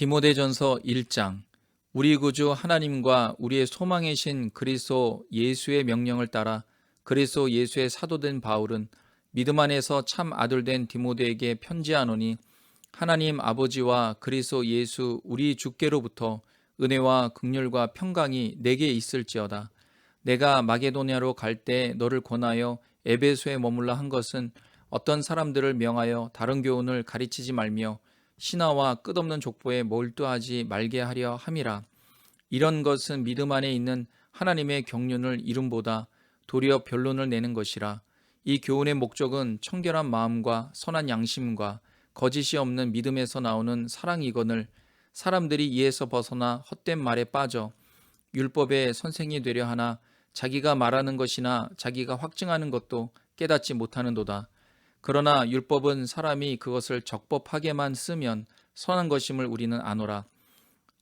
디모데전서 1장. 우리 구주 하나님과 우리의 소망이신 그리스도 예수의 명령을 따라 그리스도 예수의 사도된 바울은 믿음 안에서 참 아들 된 디모데에게 편지하노니, 하나님 아버지와 그리스도 예수 우리 주께로부터 은혜와 긍휼과 평강이 내게 있을지어다. 내가 마게도냐로 갈 때 너를 권하여 에베소에 머물러 한 것은 어떤 사람들을 명하여 다른 교훈을 가르치지 말며 신화와 끝없는 족보에 몰두하지 말게 하려 함이라. 이런 것은 믿음 안에 있는 하나님의 경륜을 이름보다 도리어 변론을 내는 것이라. 이 교훈의 목적은 청결한 마음과 선한 양심과 거짓이 없는 믿음에서 나오는 사랑이거늘, 사람들이 이에서 벗어나 헛된 말에 빠져 율법의 선생이 되려 하나 자기가 말하는 것이나 자기가 확증하는 것도 깨닫지 못하는도다. 그러나 율법은 사람이 그것을 적법하게만 쓰면 선한 것임을 우리는 아노라.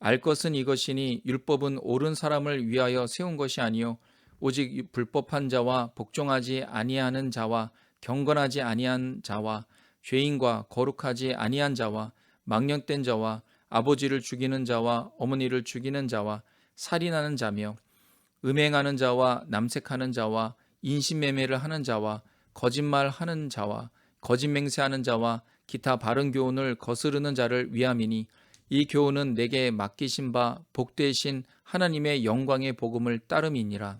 알 것은 이것이니 율법은 옳은 사람을 위하여 세운 것이 아니요 오직 불법한 자와 복종하지 아니하는 자와 경건하지 아니한 자와 죄인과 거룩하지 아니한 자와 망령된 자와 아버지를 죽이는 자와 어머니를 죽이는 자와 살인하는 자며 음행하는 자와 남색하는 자와 인신매매를 하는 자와 거짓말하는 자와 거짓맹세하는 자와 기타 바른 교훈을 거스르는 자를 위함이니, 이 교훈은 내게 맡기신 바 복되신 하나님의 영광의 복음을 따름이니라.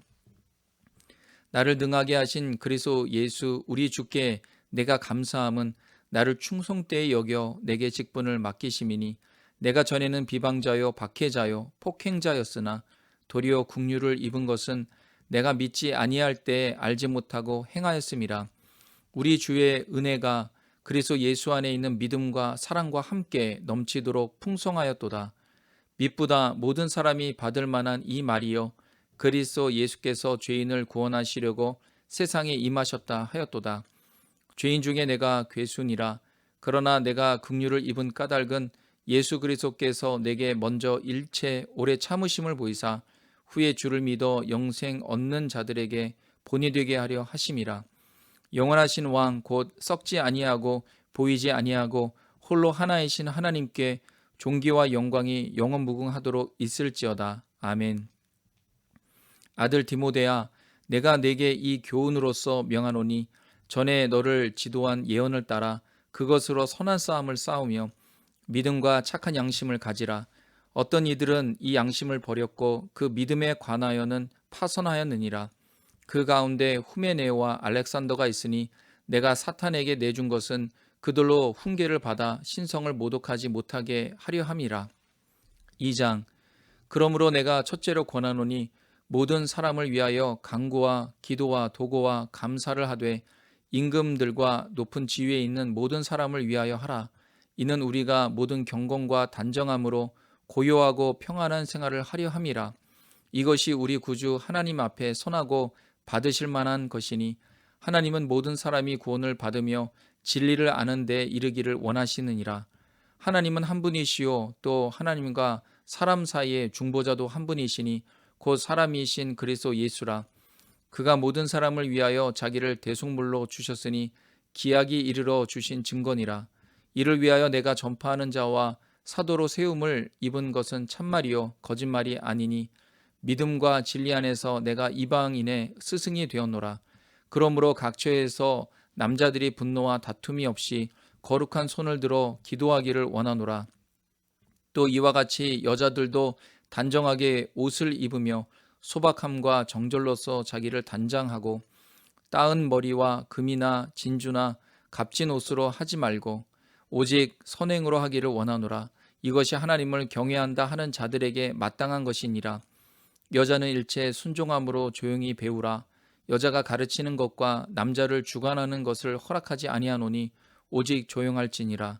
나를 능하게 하신 그리스도 예수 우리 주께 내가 감사함은 나를 충성되이 여겨 내게 직분을 맡기심이니, 내가 전에는 비방자요 박해자요 폭행자였으나 도리어 국류를 입은 것은 내가 믿지 아니할 때에 알지 못하고 행하였음이라. 우리 주의 은혜가 그리스도 예수 안에 있는 믿음과 사랑과 함께 넘치도록 풍성하였도다. 믿보다 모든 사람이 받을 만한 이 말이요 그리스도 예수께서 죄인을 구원하시려고 세상에 임하셨다 하였도다. 죄인 중에 내가 괴순이라. 그러나 내가 긍휼을 입은 까닭은 예수 그리스도께서 내게 먼저 일체 오래 참으심을 보이사 후에 주를 믿어 영생 얻는 자들에게 본이 되게 하려 하심이라. 영원하신 왕 곧 썩지 아니하고 보이지 아니하고 홀로 하나이신 하나님께 존귀와 영광이 영원무궁하도록 있을지어다. 아멘. 아들 디모데야, 내가 네게 이 교훈으로서 명하노니, 전에 너를 지도한 예언을 따라 그것으로 선한 싸움을 싸우며 믿음과 착한 양심을 가지라. 어떤 이들은 이 양심을 버렸고 그 믿음에 관하여는 파선하였느니라. 그 가운데 후메네오와 알렉산더가 있으니 내가 사탄에게 내준 것은 그들로 훈계를 받아 신성을 모독하지 못하게 하려 함이라. 2장. 그러므로 내가 첫째로 권하노니, 모든 사람을 위하여 간구와 기도와 도고와 감사를 하되 임금들과 높은 지위에 있는 모든 사람을 위하여 하라. 이는 우리가 모든 경건과 단정함으로 고요하고 평안한 생활을 하려 함이라. 이것이 우리 구주 하나님 앞에 선하고 받으실 만한 것이니, 하나님은 모든 사람이 구원을 받으며 진리를 아는 데 이르기를 원하시느니라. 하나님은 한 분이시요 또 하나님과 사람 사이의 중보자도 한 분이시니 곧 사람이신 그리스도 예수라. 그가 모든 사람을 위하여 자기를 대속물로 주셨으니 기약이 이르러 주신 증거니라. 이를 위하여 내가 전파하는 자와 사도로 세움을 입은 것은 참말이요 거짓말이 아니니, 믿음과 진리 안에서 내가 이방인의 스승이 되었노라. 그러므로 각처에서 남자들이 분노와 다툼이 없이 거룩한 손을 들어 기도하기를 원하노라. 또 이와 같이 여자들도 단정하게 옷을 입으며 소박함과 정절로서 자기를 단장하고, 따은 머리와 금이나 진주나 값진 옷으로 하지 말고 오직 선행으로 하기를 원하노라. 이것이 하나님을 경외한다 하는 자들에게 마땅한 것이니라. 여자는 일체 순종함으로 조용히 배우라. 여자가 가르치는 것과 남자를 주관하는 것을 허락하지 아니하노니 오직 조용할지니라.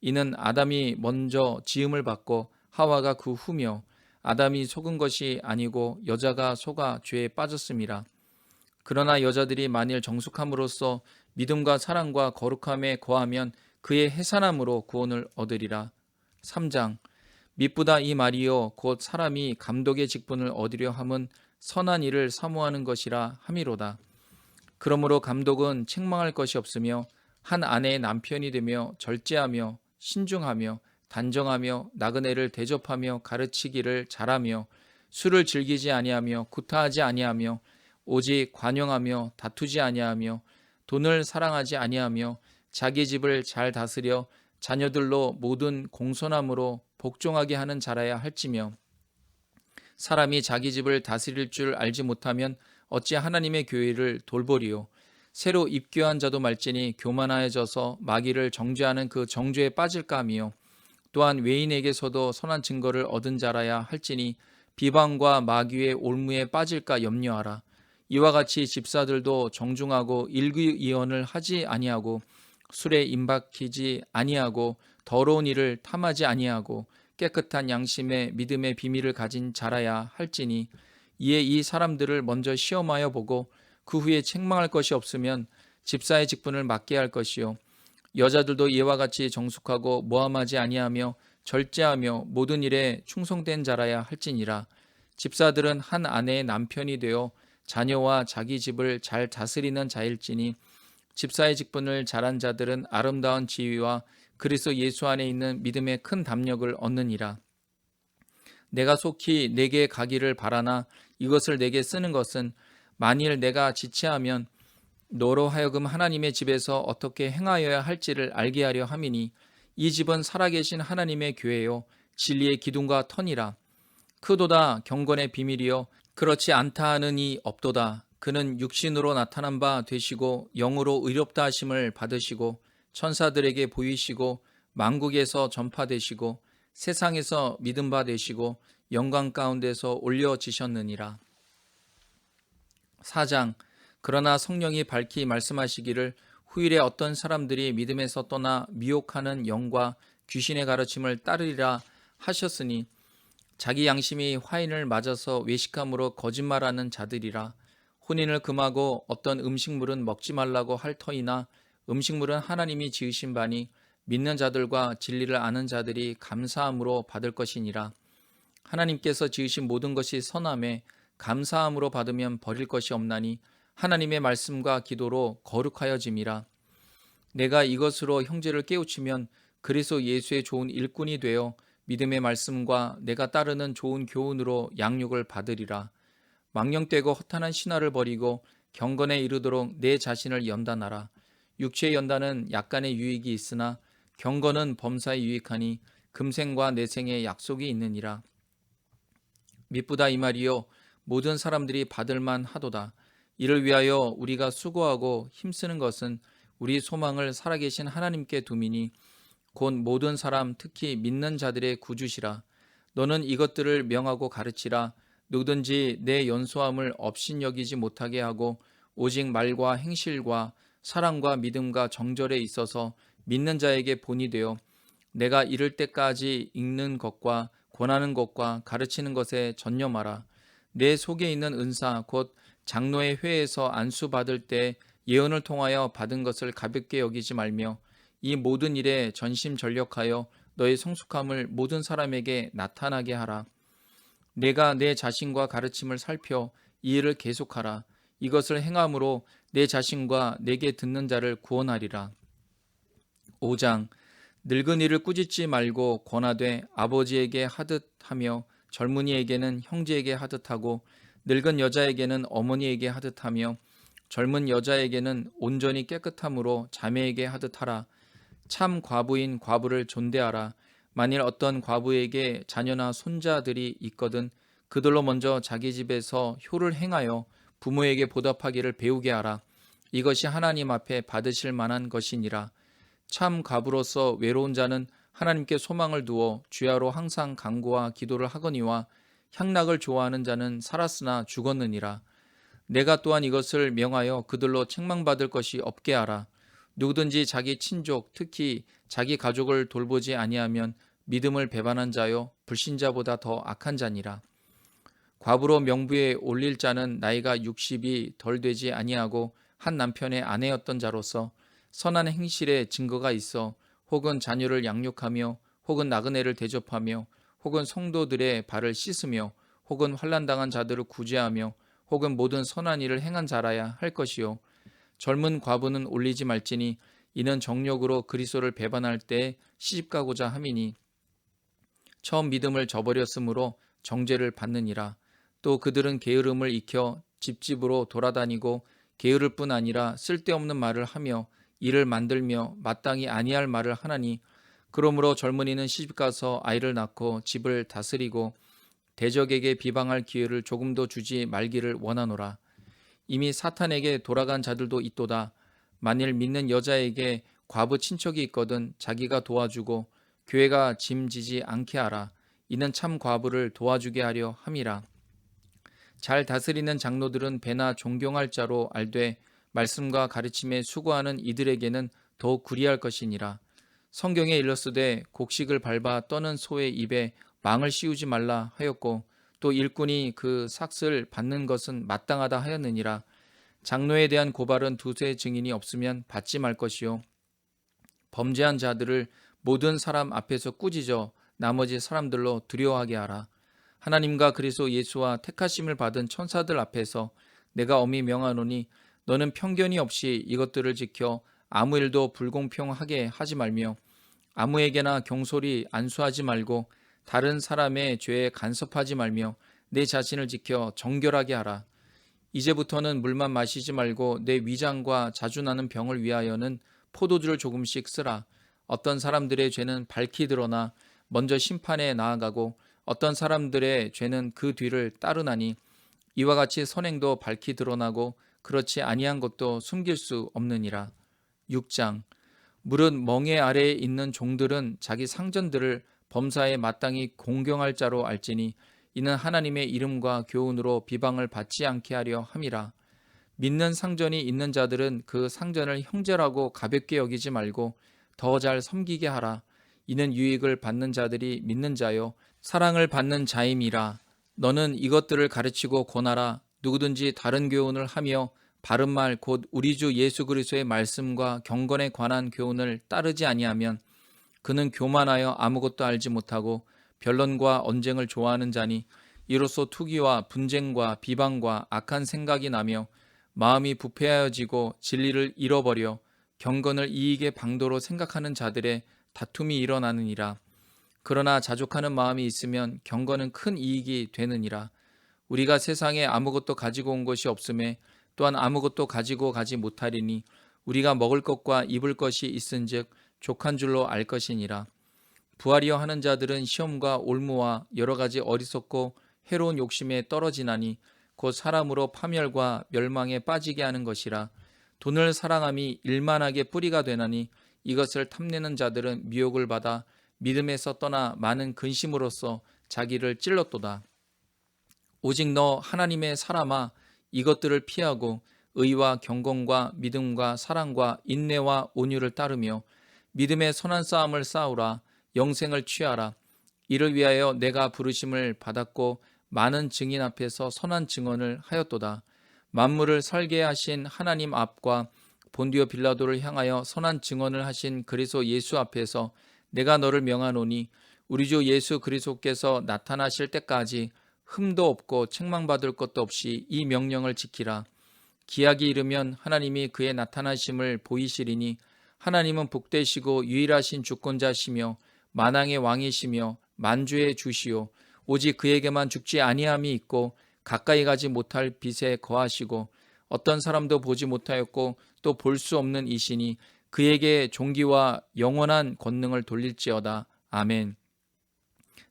이는 아담이 먼저 지음을 받고 하와가 그 후며, 아담이 속은 것이 아니고 여자가 속아 죄에 빠졌음이라. 그러나 여자들이 만일 정숙함으로써 믿음과 사랑과 거룩함에 거하면 그의 해산함으로 구원을 얻으리라. 3장. 믿보다 이 말이요 곧 사람이 감독의 직분을 얻으려 함은 선한 일을 사모하는 것이라 함이로다. 그러므로 감독은 책망할 것이 없으며 한 아내의 남편이 되며 절제하며 신중하며 단정하며 나그네를 대접하며 가르치기를 잘하며 술을 즐기지 아니하며 구타하지 아니하며 오직 관용하며 다투지 아니하며 돈을 사랑하지 아니하며 자기 집을 잘 다스려 자녀들로 모든 공손함으로 복종하게 하는 자라야 할지며 사람이 자기 집을 다스릴 줄 알지 못하면 어찌 하나님의 교회를 돌보리요. 새로 입교한 자도 말지니 교만하여져서 마귀를 정죄하는 그 정죄에 빠질까 하며 또한 외인에게서도 선한 증거를 얻은 자라야 할지니 비방과 마귀의 올무에 빠질까 염려하라. 이와 같이 집사들도 정중하고 일귀이언을 하지 아니하고 술에 임박히지 아니하고 더러운 일을 탐하지 아니하고 깨끗한 양심의 믿음의 비밀을 가진 자라야 할지니 이에 이 사람들을 먼저 시험하여 보고 그 후에 책망할 것이 없으면 집사의 직분을 맡게 할 것이요 여자들도 이와 같이 정숙하고 모함하지 아니하며 절제하며 모든 일에 충성된 자라야 할지니라. 집사들은 한 아내의 남편이 되어 자녀와 자기 집을 잘 다스리는 자일지니 집사의 직분을 잘한 자들은 아름다운 지위와 그리스도 예수 안에 있는 믿음의 큰 담력을 얻느니라. 내가 속히 내게 가기를 바라나 이것을 내게 쓰는 것은 만일 내가 지체하면 너로 하여금 하나님의 집에서 어떻게 행하여야 할지를 알게 하려 함이니 이 집은 살아계신 하나님의 교회요 진리의 기둥과 터니라. 크도다 경건의 비밀이요 그렇지 않다 하는 이 없도다. 그는 육신으로 나타난 바 되시고 영으로 의롭다 하심을 받으시고 천사들에게 보이시고 만국에서 전파되시고 세상에서 믿음 바 되시고 영광 가운데서 올려지셨느니라. 4장 그러나 성령이 밝히 말씀하시기를 후일에 어떤 사람들이 믿음에서 떠나 미혹하는 영과 귀신의 가르침을 따르리라 하셨으니 자기 양심이 화인을 맞아서 외식함으로 거짓말하는 자들이라. 혼인을 금하고 어떤 음식물은 먹지 말라고 할 터이나 음식물은 하나님이 지으신 바니 믿는 자들과 진리를 아는 자들이 감사함으로 받을 것이니라. 하나님께서 지으신 모든 것이 선함에 감사함으로 받으면 버릴 것이 없나니 하나님의 말씀과 기도로 거룩하여짐이라. 내가 이것으로 형제를 깨우치면 그리스도 예수의 좋은 일꾼이 되어 믿음의 말씀과 내가 따르는 좋은 교훈으로 양육을 받으리라. 망령되고 허탄한 신화를 버리고 경건에 이르도록 내 자신을 연단하라. 육체의 연단은 약간의 유익이 있으나 경건은 범사에 유익하니 금생과 내생의 약속이 있느니라. 미쁘다 이 말이요 모든 사람들이 받을만 하도다. 이를 위하여 우리가 수고하고 힘쓰는 것은 우리 소망을 살아계신 하나님께 두미니 곧 모든 사람 특히 믿는 자들의 구주시라. 너는 이것들을 명하고 가르치라. 누구든지 내 연소함을 업신여기지 못하게 하고 오직 말과 행실과 사랑과 믿음과 정절에 있어서 믿는 자에게 본이 되어 내가 이를 때까지 읽는 것과 권하는 것과 가르치는 것에 전념하라. 내 속에 있는 은사 곧 장로의 회에서 안수받을 때 예언을 통하여 받은 것을 가볍게 여기지 말며 이 모든 일에 전심전력하여 너의 성숙함을 모든 사람에게 나타나게 하라. 내가 내 자신과 가르침을 살펴 이 일을 계속하라. 이것을 행함으로 내 자신과 내게 듣는 자를 구원하리라. 5장 늙은이를 꾸짖지 말고 권하되 아버지에게 하듯 하며 젊은이에게는 형제에게 하듯 하고 늙은 여자에게는 어머니에게 하듯 하며 젊은 여자에게는 온전히 깨끗함으로 자매에게 하듯 하라. 참 과부인 과부를 존대하라. 만일 어떤 과부에게 자녀나 손자들이 있거든 그들로 먼저 자기 집에서 효를 행하여 부모에게 보답하기를 배우게 하라. 이것이 하나님 앞에 받으실 만한 것이니라. 참 과부로서 외로운 자는 하나님께 소망을 두어 주야로 항상 간구와 기도를 하거니와 향락을 좋아하는 자는 살았으나 죽었느니라. 내가 또한 이것을 명하여 그들로 책망받을 것이 없게 하라. 누구든지 자기 친족 특히 자기 가족을 돌보지 아니하면 믿음을 배반한 자요 불신자보다 더 악한 자니라. 과부로 명부에 올릴 자는 나이가 60이 덜 되지 아니하고 한 남편의 아내였던 자로서 선한 행실에 증거가 있어 혹은 자녀를 양육하며 혹은 나그네를 대접하며 혹은 성도들의 발을 씻으며 혹은 환난당한 자들을 구제하며 혹은 모든 선한 일을 행한 자라야 할 것이요 젊은 과부는 올리지 말지니 이는 정욕으로 그리스도를 배반할 때 시집가고자 함이니 처음 믿음을 저버렸으므로 정죄를 받느니라. 또 그들은 게으름을 익혀 집집으로 돌아다니고 게으를 뿐 아니라 쓸데없는 말을 하며 일을 만들며 마땅히 아니할 말을 하나니, 그러므로 젊은이는 시집가서 아이를 낳고 집을 다스리고 대적에게 비방할 기회를 조금도 주지 말기를 원하노라. 이미 사탄에게 돌아간 자들도 있도다. 만일 믿는 여자에게 과부 친척이 있거든 자기가 도와주고 교회가 짐지지 않게 하라. 이는 참 과부를 도와주게 하려 함이라. 잘 다스리는 장로들은 배나 존경할 자로 알되 말씀과 가르침에 수고하는 이들에게는 더욱 구리할 것이니라. 성경에 일렀으되 곡식을 밟아 떠는 소의 입에 망을 씌우지 말라 하였고, 또 일꾼이 그 삭을 받는 것은 마땅하다 하였느니라. 장로에 대한 고발은 두세 증인이 없으면 받지 말 것이요, 범죄한 자들을 모든 사람 앞에서 꾸짖어 나머지 사람들로 두려워하게 하라. 하나님과 그리스도 예수와 택하심을 받은 천사들 앞에서 내가 엄히 명하노니, 너는 편견이 없이 이것들을 지켜 아무 일도 불공평하게 하지 말며 아무에게나 경솔히 안수하지 말고 다른 사람의 죄에 간섭하지 말며 내 자신을 지켜 정결하게 하라. 이제부터는 물만 마시지 말고 내 위장과 자주 나는 병을 위하여는 포도주를 조금씩 쓰라. 어떤 사람들의 죄는 밝히 드러나 먼저 심판에 나아가고 어떤 사람들의 죄는 그 뒤를 따르나니, 이와 같이 선행도 밝히 드러나고 그렇지 아니한 것도 숨길 수 없느니라. 6장. 물은 멍에 아래에 있는 종들은 자기 상전들을 범사에 마땅히 공경할 자로 알지니, 이는 하나님의 이름과 교훈으로 비방을 받지 않게 하려 함이라. 믿는 상전이 있는 자들은 그 상전을 형제라고 가볍게 여기지 말고 더 잘 섬기게 하라. 이는 유익을 받는 자들이 믿는 자요 사랑을 받는 자임이라. 너는 이것들을 가르치고 권하라. 누구든지 다른 교훈을 하며 바른 말 곧 우리 주 예수 그리스도의 말씀과 경건에 관한 교훈을 따르지 아니하면 그는 교만하여 아무것도 알지 못하고 변론과 언쟁을 좋아하는 자니, 이로써 투기와 분쟁과 비방과 악한 생각이 나며 마음이 부패하여지고 진리를 잃어버려 경건을 이익의 방도로 생각하는 자들의 다툼이 일어나느니라. 그러나 자족하는 마음이 있으면 경건은 큰 이익이 되느니라. 우리가 세상에 아무것도 가지고 온 것이 없음에 또한 아무것도 가지고 가지 못하리니, 우리가 먹을 것과 입을 것이 있은즉 족한 줄로 알 것이니라. 부하리어 하는 자들은 시험과 올무와 여러 가지 어리석고 해로운 욕심에 떨어지나니, 곧 사람으로 파멸과 멸망에 빠지게 하는 것이라. 돈을 사랑함이 일만하게 뿌리가 되나니, 이것을 탐내는 자들은 미혹을 받아 믿음에서 떠나 많은 근심으로써 자기를 찔렀도다. 오직 너 하나님의 사람아, 이것들을 피하고 의와 경건과 믿음과 사랑과 인내와 온유를 따르며 믿음의 선한 싸움을 싸우라. 영생을 취하라. 이를 위하여 내가 부르심을 받았고 많은 증인 앞에서 선한 증언을 하였도다. 만물을 설계하신 하나님 앞과 본디오 빌라도를 향하여 선한 증언을 하신 그리스도 예수 앞에서 내가 너를 명하노니, 우리 주 예수 그리스도께서 나타나실 때까지 흠도 없고 책망받을 것도 없이 이 명령을 지키라. 기약이 이르면 하나님이 그의 나타나심을 보이시리니, 하나님은 복되시고 유일하신 주권자시며 만왕의 왕이시며 만주의 주시오. 오직 그에게만 죽지 아니함이 있고 가까이 가지 못할 빛에 거하시고 어떤 사람도 보지 못하였고 또 볼 수 없는 이시니, 그에게 존귀와 영원한 권능을 돌릴지어다. 아멘.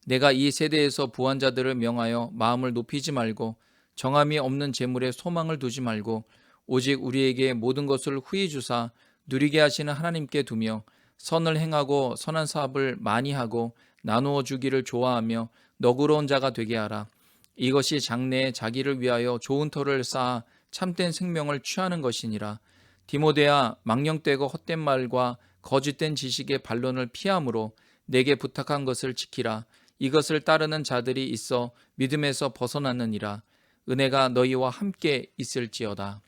내가 이 세대에서 부한 자들을 명하여 마음을 높이지 말고 정함이 없는 재물에 소망을 두지 말고 오직 우리에게 모든 것을 후히 주사 누리게 하시는 하나님께 두며 선을 행하고 선한 사업을 많이 하고 나누어 주기를 좋아하며 너그러운 자가 되게 하라. 이것이 장래에 자기를 위하여 좋은 터를 쌓아 참된 생명을 취하는 것이니라. 디모데야, 망령되고 헛된 말과 거짓된 지식의 반론을 피함으로 내게 부탁한 것을 지키라. 이것을 따르는 자들이 있어 믿음에서 벗어났느니라. 은혜가 너희와 함께 있을지어다.